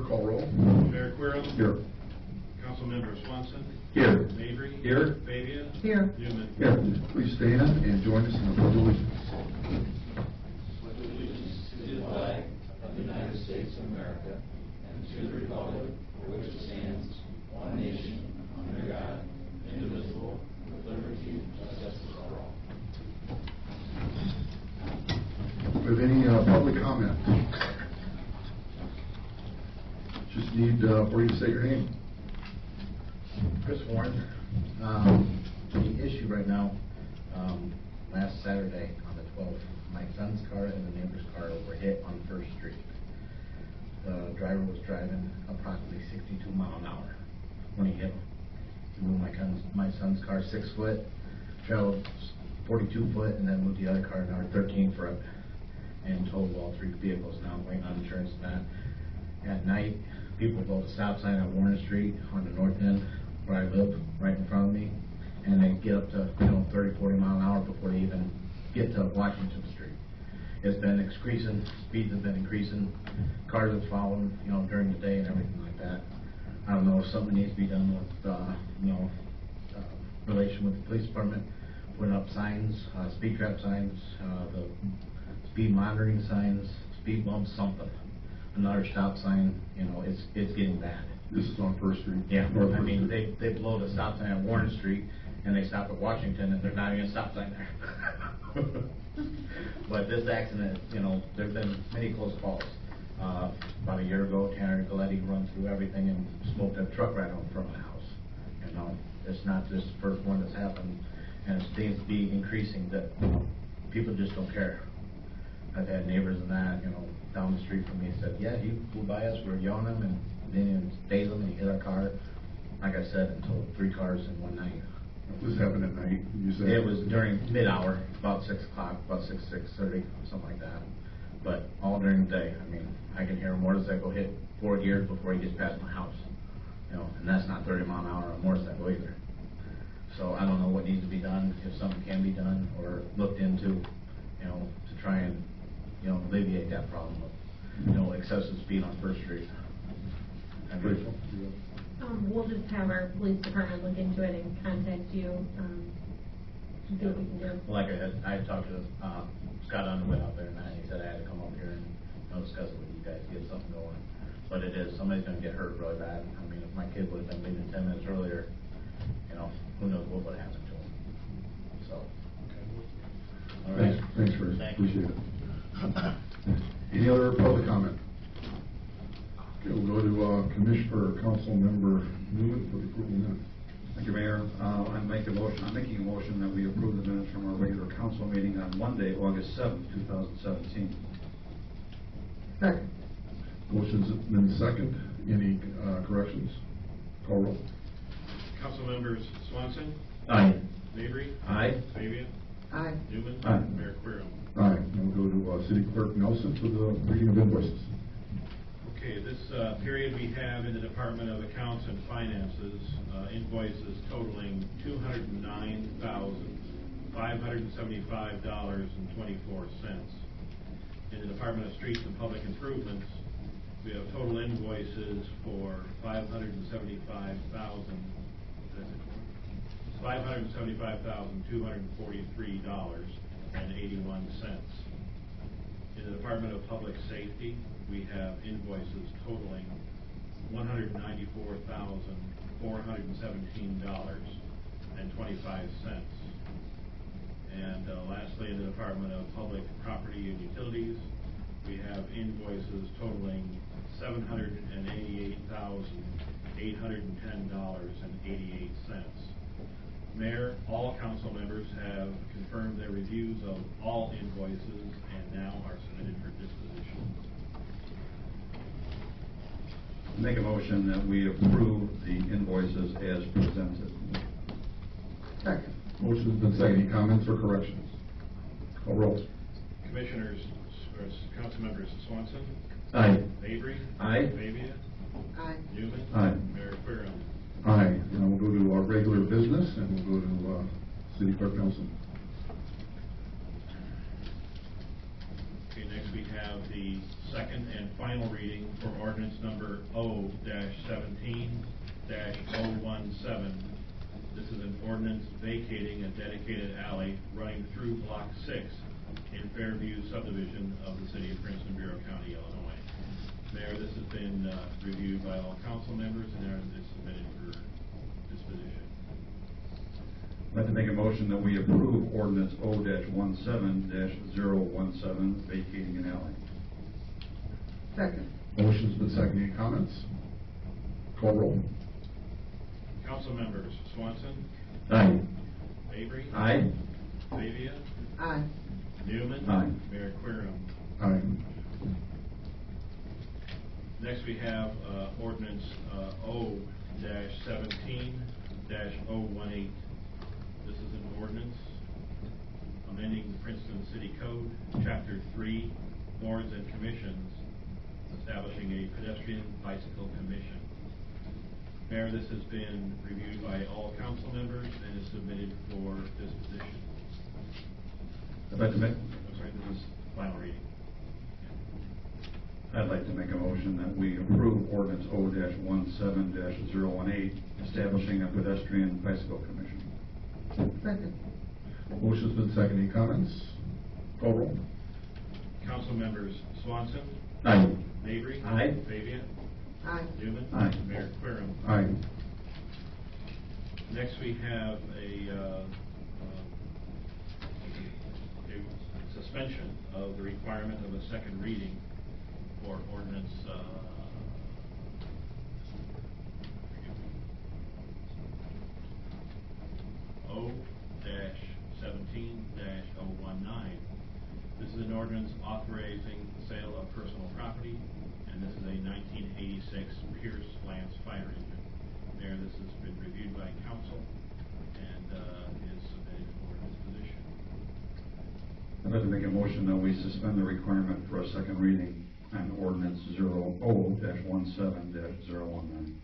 call roll. Mayor Quirrell. Here. Councilmember Swanson. Here. Mabry. Here. Fabia. Here. Newman. Here. Please stand and join us in the pledge of allegiance. To the flag of the United States of America and to the republic for which it stands, one nation, under God, indivisible, with liberty and justice for all. With any public comment? Just need for you to say your name. Chris Warren. The issue right now, last Saturday on the 12th, my son's car and the neighbor's car were hit on 1st Street. The driver was driving approximately 62 miles an hour when he hit him. He moved my son's car 6 foot, traveled 42 foot, and then moved the other car another 13 foot, and totaled all 3 vehicles. Now I'm waiting on insurance on that. At night, people blow the stop sign on Warren Street on the north end where I live, right in front of me, and they get up to 30, 40 miles an hour before they even get to Washington Street. It's been increasing, speeds have been increasing, cars have followed, during the day and everything like that. I don't know if something needs to be done with, relation with the police department, putting up signs, speed trap signs, the speed monitoring signs, speed bumps, something. Another stop sign, it's getting bad. This is on 1st Street. Yeah, North I First mean, Street. they blow the stop sign at Warren Street, and they stop at Washington, and there's not even a stop sign there. But this accident, there've been many close calls. About a year ago, Tanner Galletti run through everything and smoked a truck right out in front of the house. It's not just the first one that's happened, and it seems to be increasing that people just don't care. I've had neighbors and that, down the street from me said, yeah, he flew by us, we were yelling at him, and didn't even phase him, and he hit our car. Like I said, until 3 cars in one night. This happened at night, you said? It was during mid-hour, about 6 o'clock, about 6:30, something like that. But all during the day. I mean, I can hear a motorcycle hit 4 gears before he gets past my house. And that's not 30 mile an hour on a motorcycle either. So I don't know what needs to be done, if something can be done or looked into, to try and, alleviate that problem of, excessive speed on 1st Street. Grateful. We'll just have our police department look into it and contact you, and see what we can do. Like I had talked to Scott Underwood out there, and he said I had to come up here and discuss it with you guys, get something going. But it is, somebody's going to get hurt really bad. I mean, if my kid would have been leaving 10 minutes earlier, who knows what would happen to him. So, all right. Thanks, Chris. Appreciate it. Any other public comment? Okay, we'll go to Commissioner or Council Member Newman for the approval minutes. Thank you, Mayor. I'm making a motion that we approve the minutes from our regular council meeting on Monday, August 7th, 2017. Second. Motion's been second. Any corrections? Call roll. Councilmembers Swanson. Aye. Mabry. Aye. Fabia. Aye. Newman. Aye. Mayor Quirrell. Aye. And we'll go to City Clerk Nelson for the reading of invoices. Okay, this period we have in the Department of Accounts and Finances invoices totaling $209,575.24. In the Department of Streets and Public Improvements, we have total invoices for $575,243.81. In the Department of Public Safety, we have invoices totaling $194,417.25. And lastly, in the Department of Public Property and Utilities, we have invoices totaling $788,810.88. Mayor, all council members have confirmed their reviews of all invoices and now are submitted for disposition. Make a motion that we approve the invoices as presented. Second. Motion's been second. Any comments or corrections? Call roll. Commissioners, or council members Swanson. Aye. Mabry. Aye. Fabia. Aye. Newman. Aye. Mayor Quirrell. Aye. Now we'll go to our regular business, and we'll go to City Clerk Nelson. Okay, next we have the second and final reading for ordinance number O-17-017. This is an ordinance vacating a dedicated alley running through Block 6 in Fairview subdivision of the city of Princeton, Bureau County, Illinois. Mayor, this has been reviewed by all council members and is submitted for disposition. I'd like to make a motion that we approve ordinance O-17-017, vacating an alley. Second. Motion's been seconded. Any comments? Call roll. Council members Swanson, Aye. Mabry. Aye. Fabia, Aye. Newman. Aye. Mayor Querem. Aye. Next, we have ordinance O-17-018. This is an ordinance amending the Princeton City Code, Chapter 3, Boards and Commissions, establishing a pedestrian bicycle commission. Mayor, this has been reviewed by all council members and is submitted for disposition. I'd like to make, I'm sorry, this is final reading. I'd like to make a motion that we approve ordinance O-17-018, establishing a pedestrian bicycle commission. Second. Motion's been seconded. Any comments? Call roll. Council members Swanson, Aye. Mabry. Aye. Fabia, Aye. Newman. Aye. Mayor Querem. Aye. Next, we have a suspension of the requirement of a second reading for ordinance O-17-019. This is an ordinance authorizing the sale of personal property, and this is a 1986 Pierce Lance fire engine. Mayor, this has been reviewed by council and is submitted for disposition. I'd like to make a motion that we suspend the requirement for a second reading on ordinance O-17-019.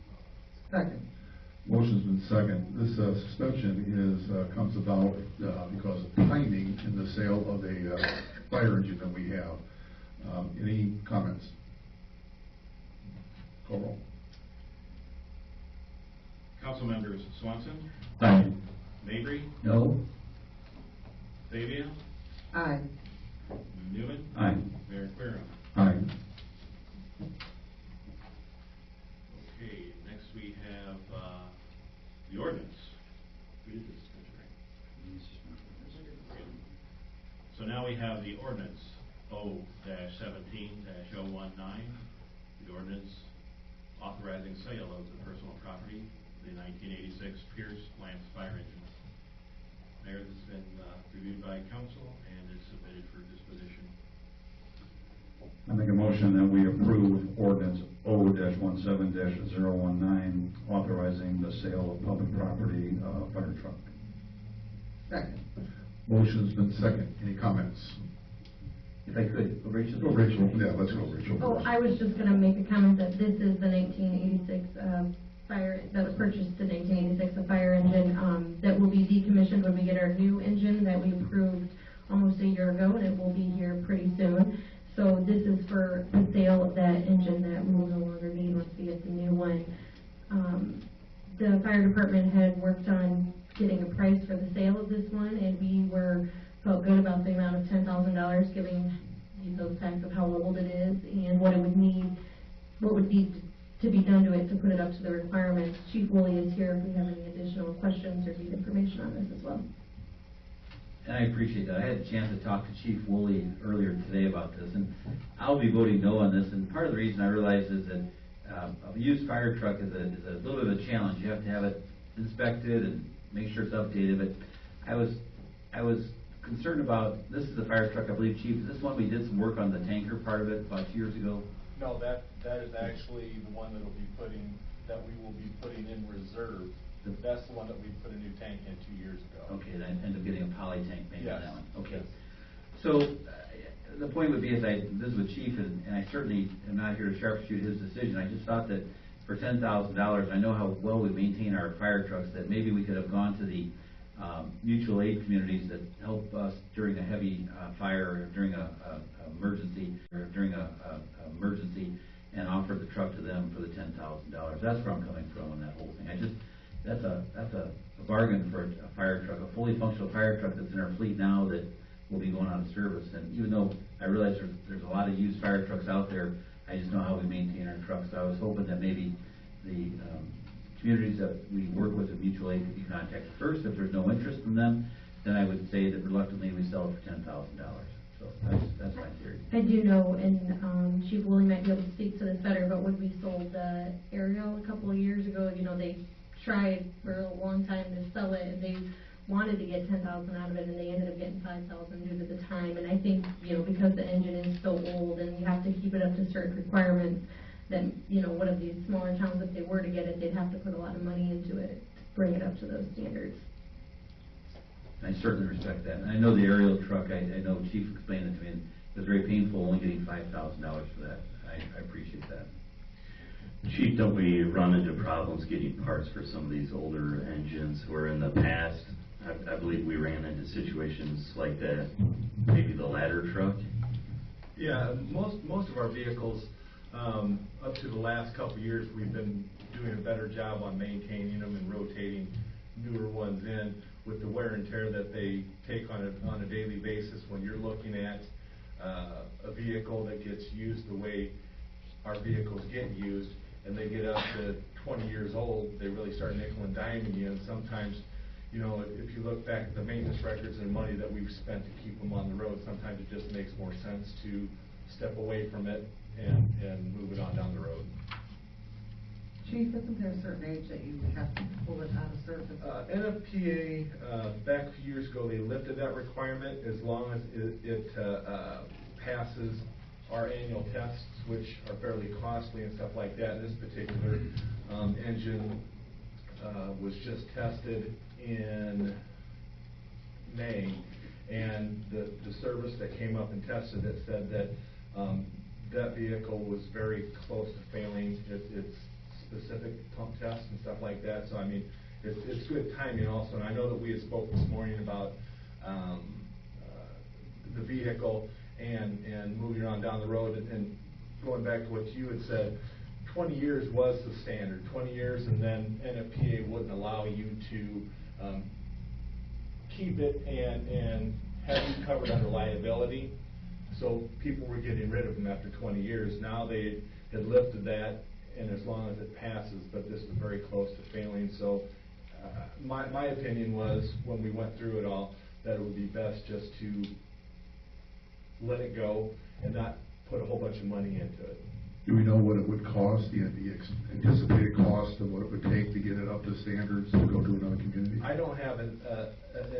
Second. Motion's been seconded. This suspension comes about because of timing in the sale of a fire engine that we have. Any comments? Call roll. Council members Swanson, Aye. Mabry, No. Fabia, Aye. Newman. Aye. Mayor Querem. Aye. Okay, next we have the ordinance. We did this, right? So now we have the ordinance O-17-019, the ordinance authorizing sale of the personal property, the 1986 Pierce Lance fire engine. Mayor, this has been reviewed by council and is submitted for disposition. I make a motion that we approve ordinance O-17-019, authorizing the sale of public property, fire truck. Second. Motion's been seconded. Any comments? If I could, Rachel? Go Rachel. Yeah, let's go Rachel. Oh, I was just gonna make a comment that this is the 1986 fire, that was purchased in 1986, a fire engine that will be decommissioned when we get our new engine that we approved almost a year ago, and it will be here pretty soon. So this is for the sale of that engine that we will no longer need once we get the new one. The fire department had worked on getting a price for the sale of this one, and we felt good about the amount of $10,000, giving you those facts of how old it is and what it would need, what would need to be done to it to put it up to the requirements. Chief Woolley is here if we have any additional questions or need information on this as well. And I appreciate that. I had a chance to talk to Chief Woolley earlier today about this, and I'll be voting no on this. And part of the reason I realize is that a used fire truck is a little bit of a challenge. You have to have it inspected and make sure it's updated. But I was concerned about, this is the fire truck, I believe, Chief. Is this one we did some work on the tanker part of it about 2 years ago? No, that is actually the one that we will be putting in reserve. That's the one that we put a new tank in 2 years ago. Okay, then end up getting a poly tank maybe on Yes. that one. Okay. Yes. So the point would be, is I visit with Chief, and I certainly am not here to sharpshoot his decision. I just thought that for $10,000, I know how well we maintain our fire trucks, that maybe we could have gone to the mutual aid communities that help us during a heavy fire, or during a emergency, and offer the truck to them for the $10,000. That's where I'm coming from on that whole thing. That's a bargain for a fire truck, a fully functional fire truck that's in our fleet now that will be going out of service. And even though I realize there's a lot of used fire trucks out there, I just know how we maintain our trucks. So I was hoping that maybe the communities that we work with in mutual aid could be contacted first. If there's no interest from them, then I would say that reluctantly we sell it for $10,000. So that's my theory. I do know, and Chief Woolley might be able to speak to this better, but when we sold the Ariel a couple of years ago, they tried for a long time to sell it, and they wanted to get $10,000 out of it, and they ended up getting $5,000 due to the time. And I think, because the engine is so old and you have to keep it up to certain requirements, then, one of these smaller towns, if they were to get it, they'd have to put a lot of money into it to bring it up to those standards. I certainly respect that. And I know the aerial truck, I know Chief explained it to me, and it was very painful only getting $5,000 for that. I appreciate that. Chief, don't we run into problems getting parts for some of these older engines where in the past, I believe we ran into situations like that, maybe the ladder truck? Yeah, most of our vehicles, up to the last couple of years, we've been doing a better job on maintaining them and rotating newer ones in with the wear and tear that they take on a daily basis. When you're looking at a vehicle that gets used the way our vehicles get used, and they get up to 20 years old, they really start nickel and diming you. And sometimes, if you look back at the maintenance records and money that we've spent to keep them on the road, sometimes it just makes more sense to step away from it and move it on down the road. Chief, isn't there a certain age that you have to pull it out of service? NFPA, back a few years ago, they lifted that requirement as long as it passes our annual tests, which are fairly costly and stuff like that. This particular engine was just tested in May, and the service that came up and tested it said that that vehicle was very close to failing its specific pump tests and stuff like that. So I mean, it's good timing also. And I know that we had spoke this morning about the vehicle and moving on down the road, and going back to what you had said, 20 years was the standard, 20 years, and then NFPA wouldn't allow you to keep it and have you covered under liability. So people were getting rid of them after 20 years. Now they had lifted that, and as long as it passes, but this is very close to failing. So my opinion was, when we went through it all, that it would be best just to let it go and not put a whole bunch of money into it. Do we know what it would cost, the anticipated cost of what it would take to get it up to standards to go to another community? I don't have an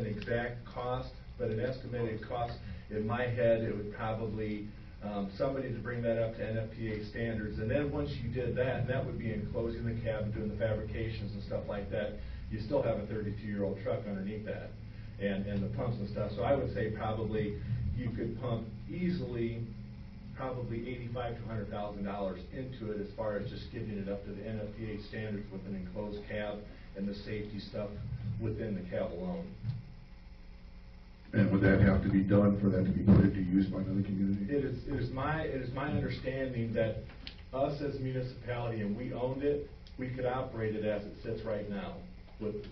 exact cost, but an estimated cost. In my head, it would probably, somebody to bring that up to NFPA standards. And then once you did that, and that would be enclosing the cabin, doing the fabrications and stuff like that, you still have a 32-year-old truck underneath that, and the pumps and stuff. So I would say probably you could pump easily probably $85,000 to $100,000 into it, as far as just getting it up to the NFPA standards with an enclosed cab and the safety stuff within the cab alone. And would that have to be done for that to be put into use by another community? It is my understanding that us as a municipality, and we owned it, we could operate it as it sits right now,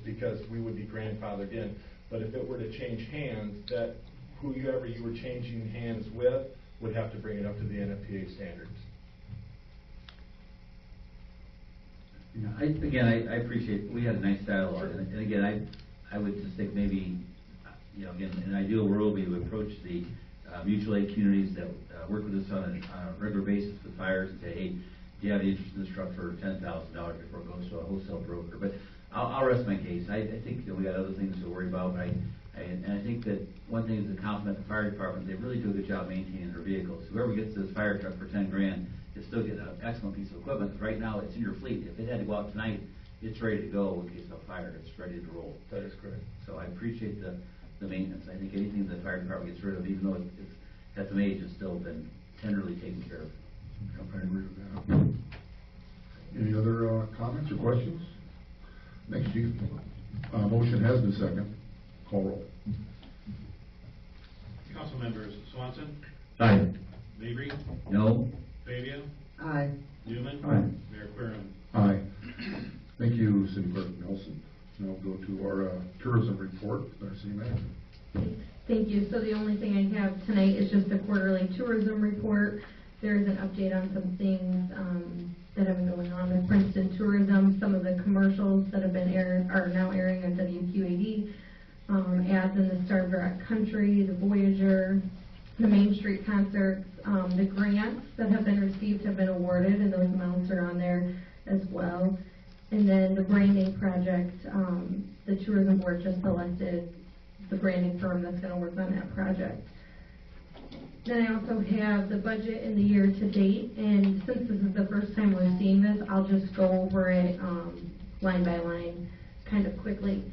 because we would be grandfathered in. But if it were to change hands, that whoever you were changing hands with would have to bring it up to the NFPA standards. I appreciate, we had a nice dialogue, and again, I would just think maybe, again, in an ideal world, we would approach the mutual aid communities that work with us on a regular basis with fires and say, hey, do you have any interest in this truck for $10,000 before it goes to a wholesale broker? But I'll rest my case. I think that we got other things to worry about, but I think that one thing is to compliment the fire department. They really do a good job maintaining their vehicles. Whoever gets this fire truck for $10,000 is still getting an excellent piece of equipment. Right now, it's in your fleet. If it had to go out tonight, it's ready to go in case of a fire. It's ready to roll. That is correct. So I appreciate the maintenance. I think anything the fire department gets rid of, even though it's at some age, has still been tenderly taken care of. I agree with that. Any other comments or questions? Next, Chief. Motion has been second. Call roll. Council members Swanson, Aye. Mabry, No? Fabia, Aye. Newman. Aye. Mayor Querem. Aye. Thank you, City Clerk Nelson. Now we'll go to our tourism report with our city manager. Thank you. So the only thing I have tonight is just a quarterly tourism report. There is an update on some things that have been going on with Princeton tourism. Some of the commercials that have been aired are now airing on WQAD. Ads in the Star Direct Country, the Voyager, the Main Street concerts, the grants that have been received have been awarded, and those amounts are on there as well. And then the branding project, the tourism board just selected the branding firm that's going to work on that project. Then I also have the budget in the year to date, and since this is the first time we're seeing this, I'll just go over it line by line kind of quickly.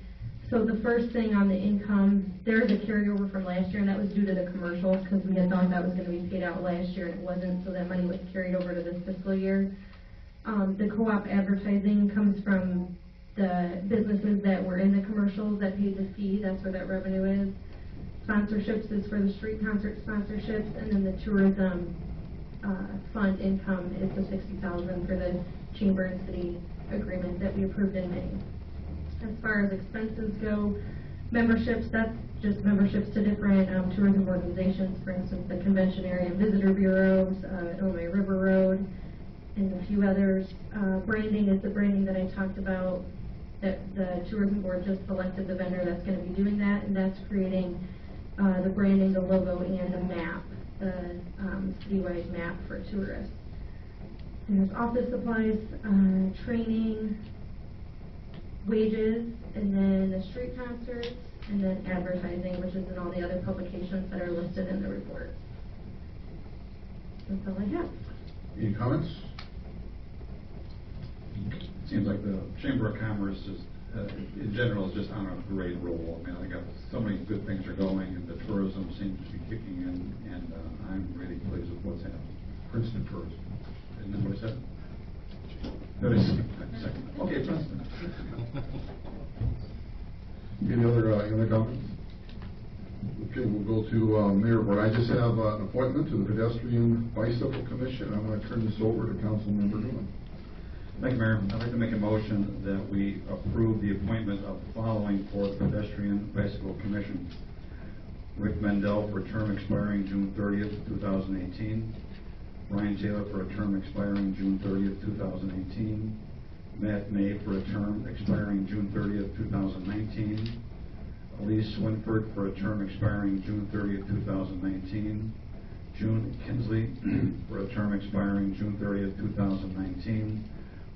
So the first thing on the income, there is a carryover from last year, and that was due to the commercials, because we had thought that was going to be paid out last year, and it wasn't, so that money was carried over to this fiscal year. The co-op advertising comes from the businesses that were in the commercials that paid the fee. That's where that revenue is. Sponsorships is for the street concert sponsorships, and then the tourism fund income is the $60,000 for the chamber and city agreement that we approved in May. As far as expenses go, memberships, that's just memberships to different tourism organizations, for instance, the Convention Area and Visitor Bureaus, Illinois River Road, and a few others. Branding is the branding that I talked about, that the tourism board just selected the vendor that's going to be doing that, and that's creating the branding, the logo, and the map, the citywide map for tourists. And there's office supplies, training, wages, and then the street concerts, and then advertising, which is in all the other publications that are listed in the report. That's all I have. Any comments? Seems like the Chamber of Commerce is, in general, is just on a great roll. I mean, I got so many good things are going, and the tourism seems to be kicking in, and I'm really pleased with what's happening. Princeton tourism. Isn't that what I said? That is second. Okay, Princeton. Any other comments? Okay, we'll go to Mayor Board. I just have an appointment to the Pedestrian Bicycle Commission. I'm going to turn this over to Councilmember Newman. Thank you, Mayor. I'd like to make a motion that we approve the appointment of the following for the Pedestrian Bicycle Commission. Rick Mendel for a term expiring June 30th, 2018. Ryan Taylor for a term expiring June 30th, 2018. Matt May for a term expiring June 30th, 2019. Elise Swinford for a term expiring June 30th, 2019. June Kinsley for a term expiring June 30th, 2019.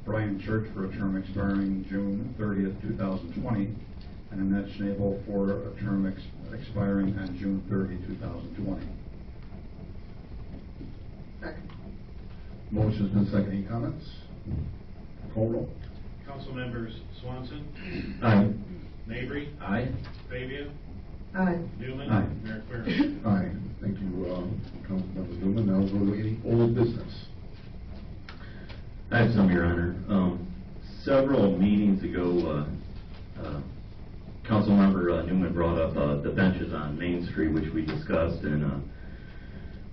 Brian Church for a term expiring June 30th, 2020. And Annette Schnabel for a term expiring on June 30, 2020. Second. Motion's been seconded. Any comments? Call roll. Council members Swanson, Aye. Mabry, Aye. Fabia, Aye. Newman. Aye. Mayor Querem. Aye. Thank you, Councilmember Newman. Now we'll go to any old business. I have some, Your Honor. Several meetings ago, Councilmember Newman brought up the benches on Main Street, which we discussed, and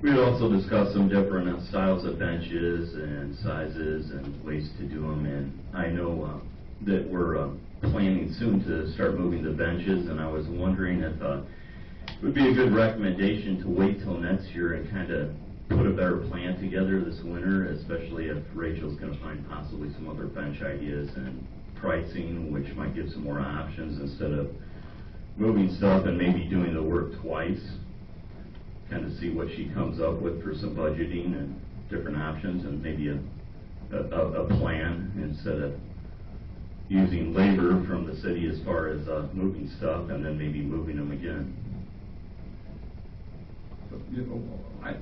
we had also discussed some different styles of benches and sizes and ways to do them. And I know that we're planning soon to start moving the benches, and I was wondering if it would be a good recommendation to wait till next year and kind of put a better plan together this winter, especially if Rachel's going to find possibly some other bench ideas and pricing, which might give some more options instead of moving stuff and maybe doing the work twice. Kind of see what she comes up with for some budgeting and different options, and maybe a plan instead of using labor from the city as far as moving stuff and then maybe moving them again. You know,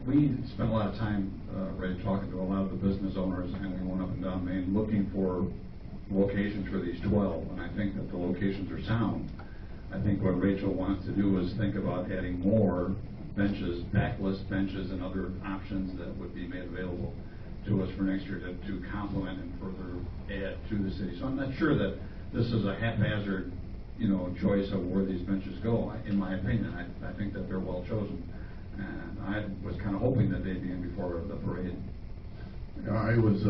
we spent a lot of time, Ray, talking to a lot of the business owners, and we went up and down Main looking for locations for these 12, and I think that the locations are sound. I think what Rachel wants to do is think about adding more benches, backlist benches, and other options that would be made available to us for next year to complement and further add to the city. So I'm not sure that this is a haphazard choice of where these benches go. In my opinion, I think that they're well chosen. And I was kind of hoping that they'd be in before the parade. I went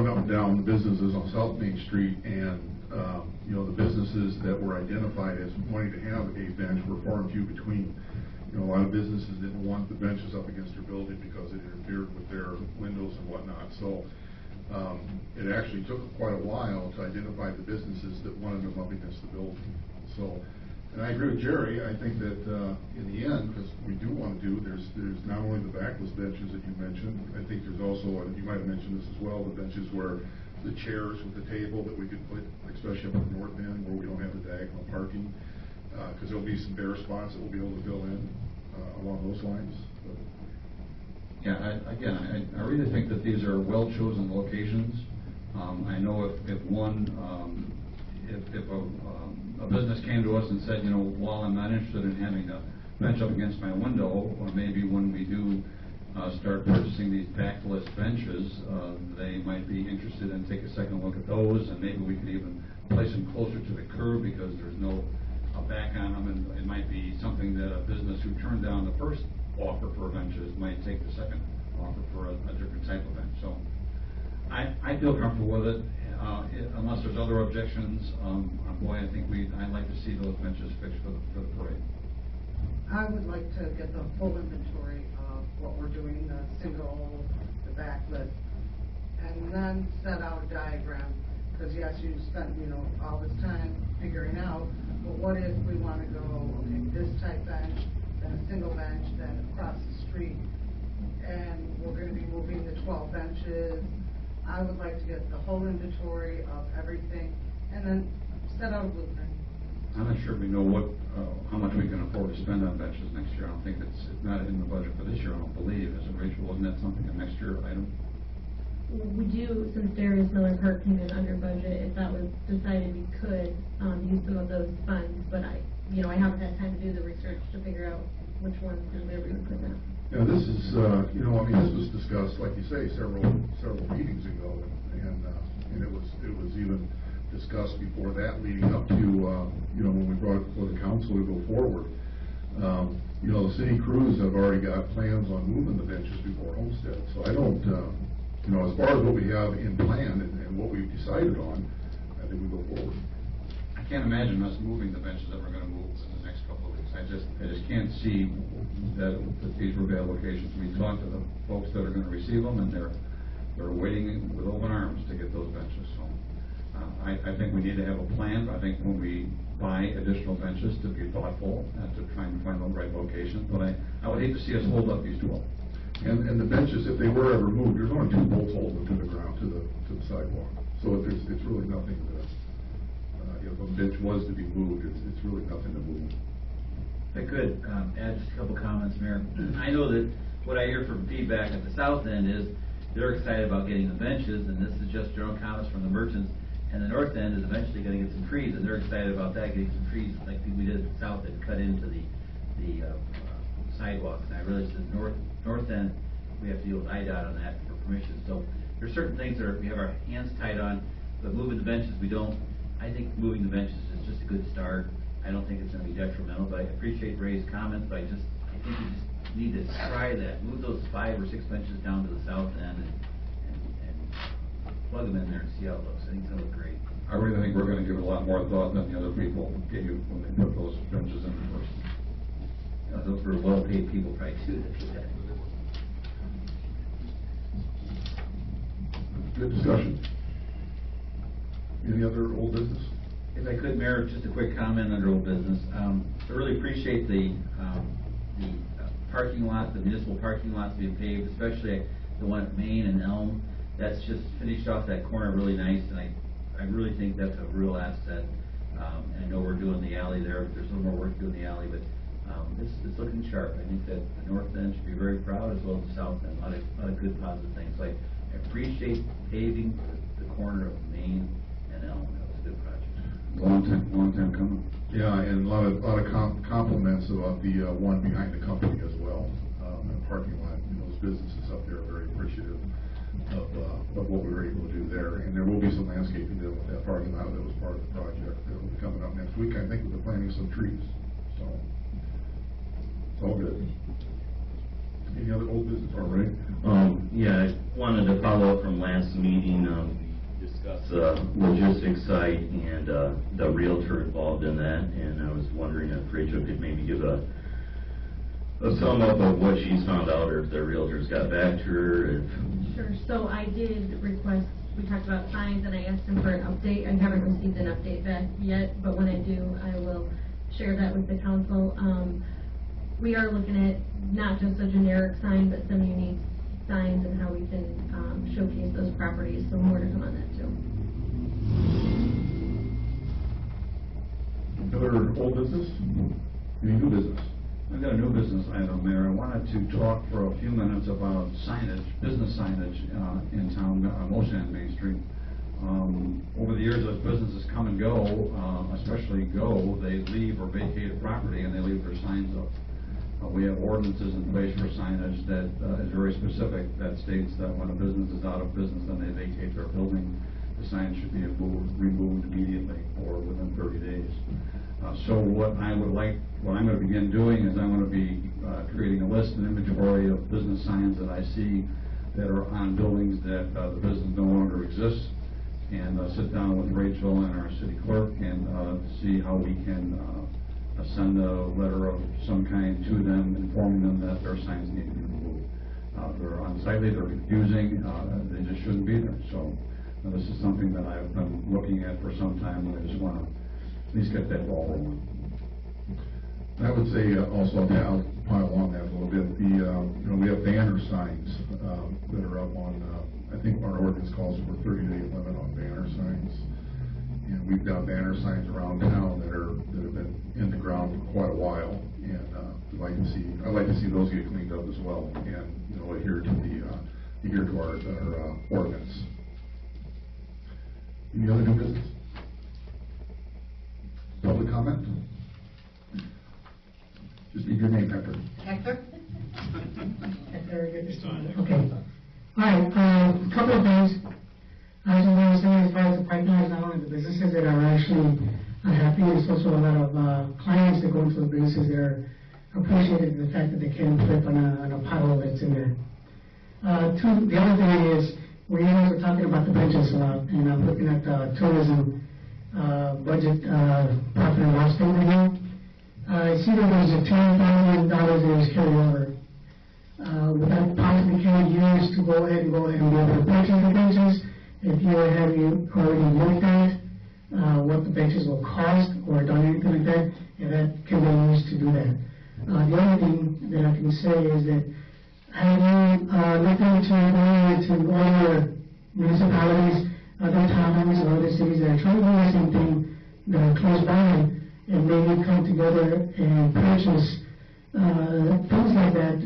up and down the businesses on South Main Street, and the businesses that were identified as wanting to have a bench were far and few between. A lot of businesses didn't want the benches up against their building because it interfered with their windows and whatnot. So it actually took quite a while to identify the businesses that wanted them up against the building. So, and I agree with Jerry. I think that in the end, because we do want to do, there's not only the backless benches that you mentioned. I think there's also, and you might have mentioned this as well, the benches where the chairs with the table that we could put, especially up at the north end where we don't have the diagonal parking, because there'll be some bare spots that we'll be able to fill in along those lines. Yeah, I really think that these are well-chosen locations. I know if a business came to us and said, while I'm not interested in having a bench up against my window, or maybe when we do start purchasing these backless benches, they might be interested in take a second look at those, and maybe we could even place them closer to the curb because there's no back on them, and it might be something that a business who turned down the first offer for benches might take the second offer for a different type of bench. So I feel comfortable with it, unless there's other objections. Boy, I'd like to see those benches fixed for the parade. I would like to get the full inventory of what we're doing, the single, the backlit, and then set out a diagram. Because yes, you spent, all this time figuring out, but what if we want to go, okay, this type bench, then a single bench, then across the street, and we're going to be moving the 12 benches. I would like to get the whole inventory of everything, and then set out a blueprint. I'm not sure we know how much we can afford to spend on benches next year. I don't think it's not in the budget for this year, I don't believe. Is it, Rachel? Wasn't that something a next year item? We do, since Darius Miller Park came in under budget, if that was decided, we could use some of those funds, but I haven't had time to do the research to figure out which ones and where we would put them. Yeah, this is, this was discussed, like you say, several meetings ago, and it was even discussed before that, leading up to, when we brought it before the council to go forward. The city crews have already got plans on moving the benches before Homestead, so I don't, as far as what we have in plan and what we've decided on, I think we go forward. I can't imagine us moving the benches that we're going to move in the next couple of weeks. I just can't see that these were bad locations. We talked to the folks that are going to receive them, and they're waiting with open arms to get those benches. So I think we need to have a plan. I think when we buy additional benches, to be thoughtful and to try and find the right locations. But I would hate to see us hold up these 12. And the benches, if they were ever moved, there's only 2 bolts holding them to the ground, to the sidewalk. So it's really nothing to, if a bench was to be moved, it's really nothing to move. If I could add just a couple comments, Mayor. I know that what I hear from feedback at the south end is they're excited about getting the benches, and this is just general comments from the merchants. And the north end is eventually going to get some trees, and they're excited about that, getting some trees like we did at the south end, cut into the sidewalks. And I realize the north end, we have to deal with IDOT on that for permission. So there's certain things that we have our hands tied on, but moving the benches, we don't. I think moving the benches is just a good start. I don't think it's going to be detrimental, but I appreciate Ray's comments, but I think we just need to try that. Move those 5 or 6 benches down to the south end and plug them in there and see how it looks. I think it's going to look great. I really think we're going to give it a lot more thought than the other people gave when they put those benches in first. Those were well-paid people probably too that did that. Good discussion. Any other old business? If I could, Mayor, just a quick comment under old business. I really appreciate the parking lot, the municipal parking lots being paved, especially the one at Main and Elm. That's just finished off that corner really nice, and I really think that's a real asset. And I know we're doing the alley there, but there's a little more work to do in the alley, but it's looking sharp. I think that the north end should be very proud, as well as the south end. A lot of good positive things. So I appreciate paving the corner of Main and Elm. That was a good project. Long time coming. Yeah, and a lot of compliments about the one behind the company as well. The parking lot, those businesses up there are very appreciative. of what we were able to do there. And there will be some landscaping done with that parking lot that was part of the project that will be coming up next week. I think we're planting some trees, so it's all good. Any other old business? All right. Yeah, I wanted to follow up from last meeting, we discussed the logistics site and the realtor involved in that, and I was wondering if Rachel could maybe give a sum up of what she's found out, or if the realtors got back to her, if... Sure, so I did request, we talked about signs, and I asked him for an update. I haven't received an update back yet, but when I do, I will share that with the council. We are looking at not just a generic sign, but some unique signs and how we can showcase those properties, so more to come on that too. Other old business? Any new business? I've got a new business item, Mayor. I wanted to talk for a few minutes about signage, business signage in town, mostly on Main Street. Over the years, as businesses come and go, especially they leave or vacate a property and they leave their signs up. We have ordinances in place for signage that is very specific, that states that when a business is out of business and they vacate their building, the sign should be removed immediately or within 30 days. So what I'm going to begin doing is I'm going to be creating a list and inventory of business signs that I see that are on buildings that the business no longer exists, and sit down with Rachel and our city clerk and see how we can send a letter of some kind to them, informing them that their signs need to be removed. They're unsightly, they're confusing, they just shouldn't be there. So this is something that I've been looking at for some time, and I just want to at least get that ball rolling. I would say also, I'll pile on that a little bit. We have banner signs that are up on, I think our ordinance calls for a 30-day limit on banner signs. And we've got banner signs around town that have been in the ground for quite a while, and I'd like to see those get cleaned up as well, and adhere to our ordinance. Any other new business? Public comment? Just need your name, Hector. Hector? Hector, good to see you. Okay. All right, couple of things. I just want to say, as far as the pipeline, not only the businesses that are actually happy, there's also a lot of clients that go into the businesses that are appreciated the fact that they can flip on a pothole that's in there. The other thing is, we were talking about the benches a lot, and I'm looking at the tourism budget profit and loss statement here. I see that there's a $10 million that is carried over. Would that possibly can be used to go ahead and be able to purchase the benches? If you have already looked at what the benches will cost or done anything like that, and that can be used to do that. The other thing that I can say is that have you looked into all your municipalities, other towns, or other cities that are trying to do the same thing that are close by, and maybe come together and purchase things like that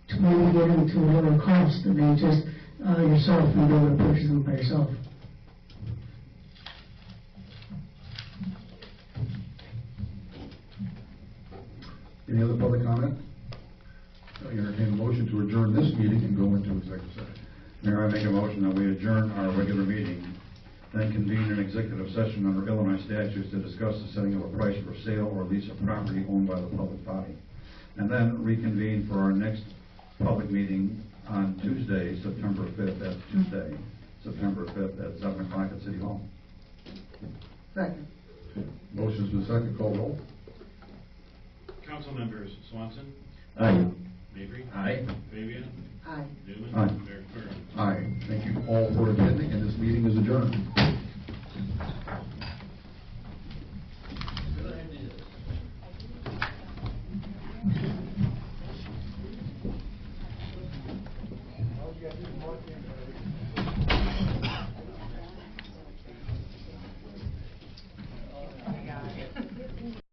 to maybe get into lower cost than just yourself and be able to purchase them by yourself. Any other public comment? I entertain a motion to adjourn this meeting and go into executive session. Mayor, I make a motion that we adjourn our regular meeting, then convene an executive session under Illinois statutes to discuss the setting of a price for sale or lease of property owned by the public body, and then reconvene for our next public meeting on Tuesday, September 5th, at 7 o'clock at City Hall. Second. Motion's been second, call roll. Council members Swanson, Aye. Mabry. Aye. Fabian. Aye. Newman. Aye. Mayor Querem. Aye. Thank you all for attending, and this meeting is adjourned.